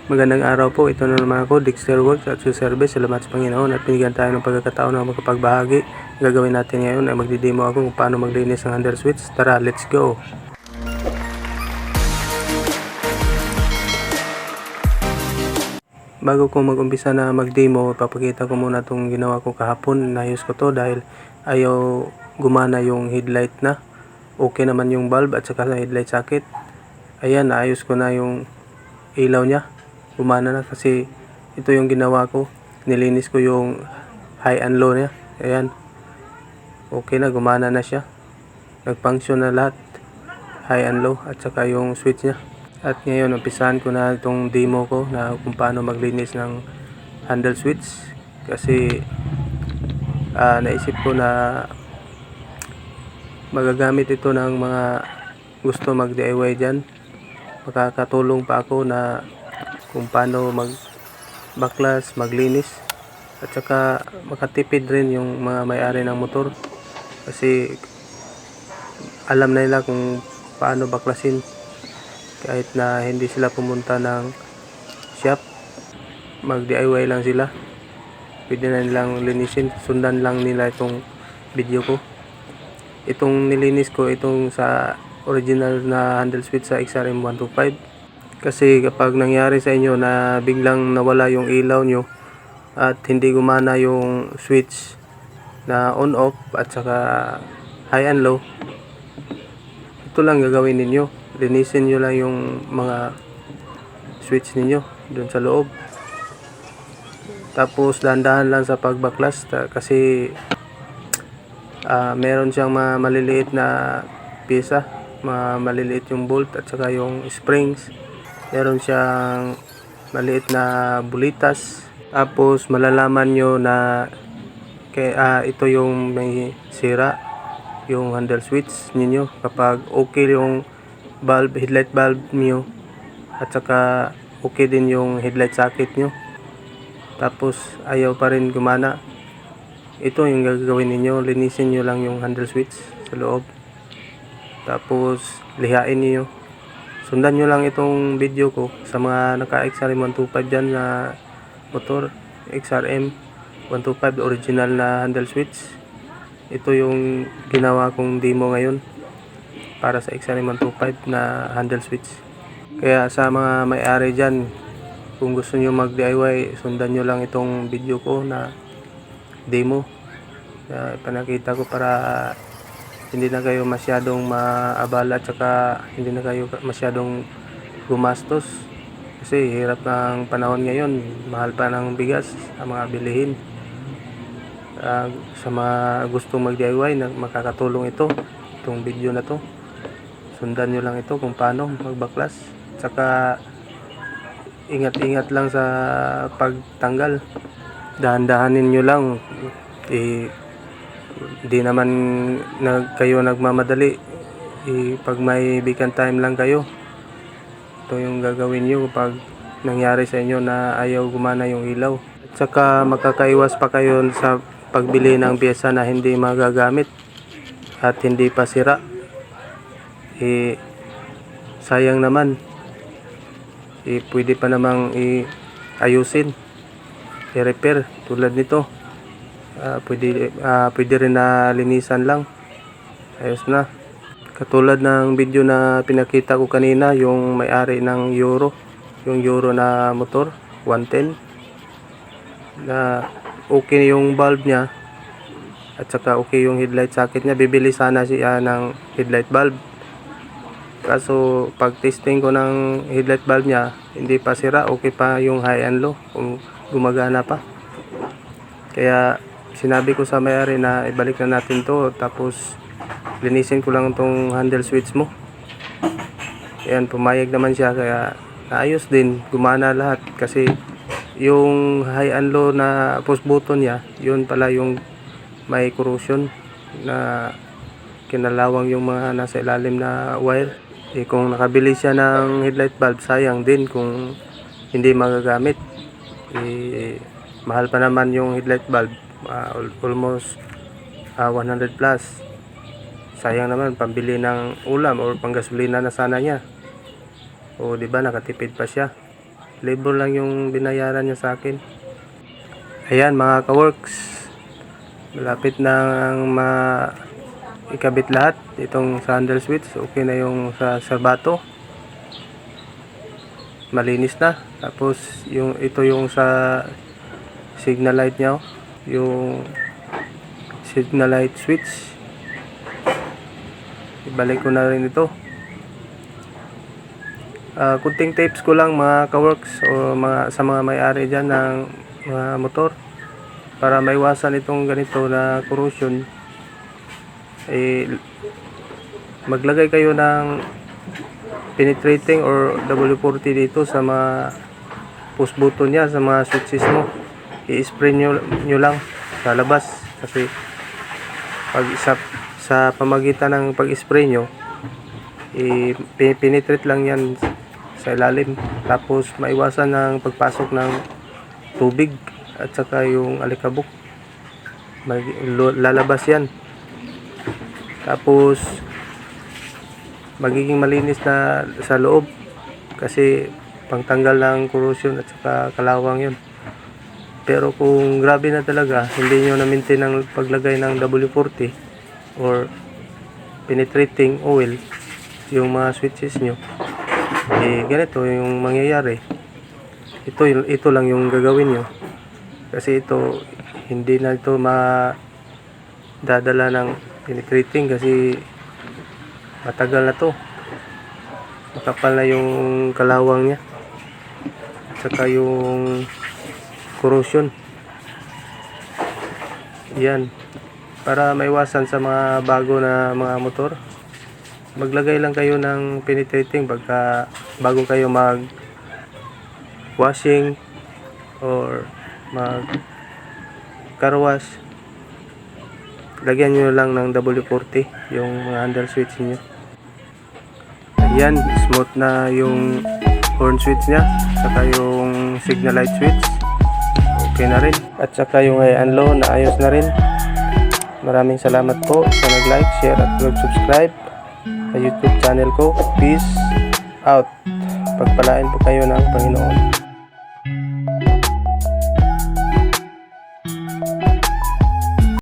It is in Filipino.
Magandang araw po, ito na naman ako, Dexter Works at Service. Salamat sa Panginoon at binigyan tayo ng pagkakataon na makapagbahagi. Gagawin natin ngayon ay magdidemo ako kung paano maglinis ng handle switch. Tara, let's go! Bago ko mag-umpisa na mag-demo, ipapakita ko muna itong ginawa ko kahapon. Inayos ko to dahil ayaw gumana yung headlight na. Okay naman yung bulb at saka headlight socket. Ayan, naayos ko na yung ilaw niya. Gumana na kasi ito yung ginawa ko. Nilinis ko yung high and low niya. Ayan. Okay na, gumana na siya. Nag-function na lahat. High and low at saka yung switch niya. At ngayon, umpisahan ko na itong demo ko na kung paano maglinis ng handle switch. Kasi naisip ko na magagamit ito ng mga gusto mag-DIY dyan. Makakatulong pa ako na kung paano magbaklas, maglinis at saka makatipid rin yung mga may-ari ng motor kasi alam na nila kung paano baklasin kahit na hindi sila pumunta ng shop. Mag DIY lang sila, pwede na nilang linisin, sundan lang nila itong video ko. Itong nilinis ko, itong sa original na handle switch sa XRM 125. Kasi kapag nangyari sa inyo na biglang nawala yung ilaw nyo at hindi gumana yung switch na on off at saka high and low, ito lang gagawin ninyo. Linisin nyo lang yung mga switch ninyo dun sa loob. Tapos dahan-dahan lang sa pagbaklas kasi meron siyang maliliit na pyesa, maliliit yung bolt at saka yung springs. Meron siyang maliit na bulitas. Tapos malalaman nyo na ito yung may sira, yung handle switch ninyo kapag okay yung bulb, headlight bulb nyo at saka okay din yung headlight socket nyo. Tapos ayaw pa rin gumana, ito yung gagawin ninyo. Linisin nyo lang yung handle switch sa loob. Tapos lihain niyo. Sundan nyo lang itong video ko sa mga naka-XRM 125 dyan na motor. XRM 125 original na handle switch. Ito yung ginawa kong demo ngayon para sa XRM 125 na handle switch. Kaya sa mga may-ari dyan, kung gusto nyo mag-DIY, sundan nyo lang itong video ko na demo. Panakita ko para hindi na kayo masyadong maabala at saka hindi na kayo masyadong gumastos kasi hirap ng panahon ngayon, mahal pa ng bigas ang mga bilihin. Sa mga gustong mag DIY na makakatulong itong video na to. Sundan nyo lang ito kung paano magbaklas at saka ingat-ingat lang sa pagtanggal, dahan-dahanin nyo lang. Di naman kayo nagmamadali. Pag may vacant time lang kayo, ito yung gagawin nyo kapag nangyari sa inyo na ayaw gumana yung ilaw. At saka makakaiwas pa kayo sa pagbili ng pyesa na hindi magagamit at hindi pa sira. Sayang naman. Pwede pa namang ayusin, i-repair tulad nito. Pwede rin na linisan lang, ayos na. Katulad ng video na pinakita ko kanina, yung may-ari ng Euro, yung Euro na motor 110 na okay yung bulb niya at saka okay yung headlight socket niya. Bibili sana siya ng headlight bulb, kaso pag testing ko ng headlight bulb niya, hindi pa sira, okay pa yung high and low, gumagana pa. Kaya sinabi ko sa may-ari na ibalik na natin to, tapos linisin ko lang tong handle switch mo. Ayan, pumayag naman siya, kaya naayos din, gumana lahat. Kasi yung high and low na push button niya, yun pala yung may corrosion na kinalawang yung mga nasa ilalim na wire. Kung nakabili siya ng headlight bulb, sayang din kung hindi magagamit. Mahal pa naman yung headlight bulb, almost 100 plus. Sayang naman, pambili ng ulam or panggasolina na sana niya. O di ba, nakatipid pa siya. Labor lang yung binayaran niya sa akin. Ayan mga ka-works, malapit nang ikabit lahat itong sa handle switch. Okay na yung sa serbato, malinis na. Tapos ito yung sa signal light niya, yung signal light switch. Ibalik ko na rin ito. Kunting tapes ko lang mga ka-works o sa mga may-ari dyan ng mga motor para maiwasan itong ganito na corrosion. Maglagay kayo ng penetrating or W40 dito sa mga push button niya, sa mga switches mo. I-spray nyo lang sa labas, kasi pag sa pamagitan ng pag-spray nyo, penetrate lang yan sa ilalim, tapos maiwasan ng pagpasok ng tubig at saka yung alikabok, lalabas yan. Tapos magiging malinis na sa loob kasi pangtanggal ng corrosion at saka kalawang yun. Pero kung grabe na talaga, hindi nyo na-maintain ang paglagay ng W40 or penetrating oil yung mga switches nyo, ganito yung mangyayari. Ito lang yung gagawin nyo, kasi ito hindi na ito dadala ng penetrating kasi matagal na to, makapal na yung kalawang niya at saka yung corrosion. Yan, para maiwasan sa mga bago na mga motor, maglagay lang kayo ng penetrating bago kayo mag washing or mag car wash. Lagyan nyo lang ng W40 yung mga handle switch nyo. Ayan, smooth na yung horn switch nya, saka yung signal light switch okay na rin, at saka yung high and low na ayos na rin. Maraming salamat po sa nag-like, share at nag-subscribe sa YouTube channel ko. Peace out. Pagpalain po kayo ng Panginoon.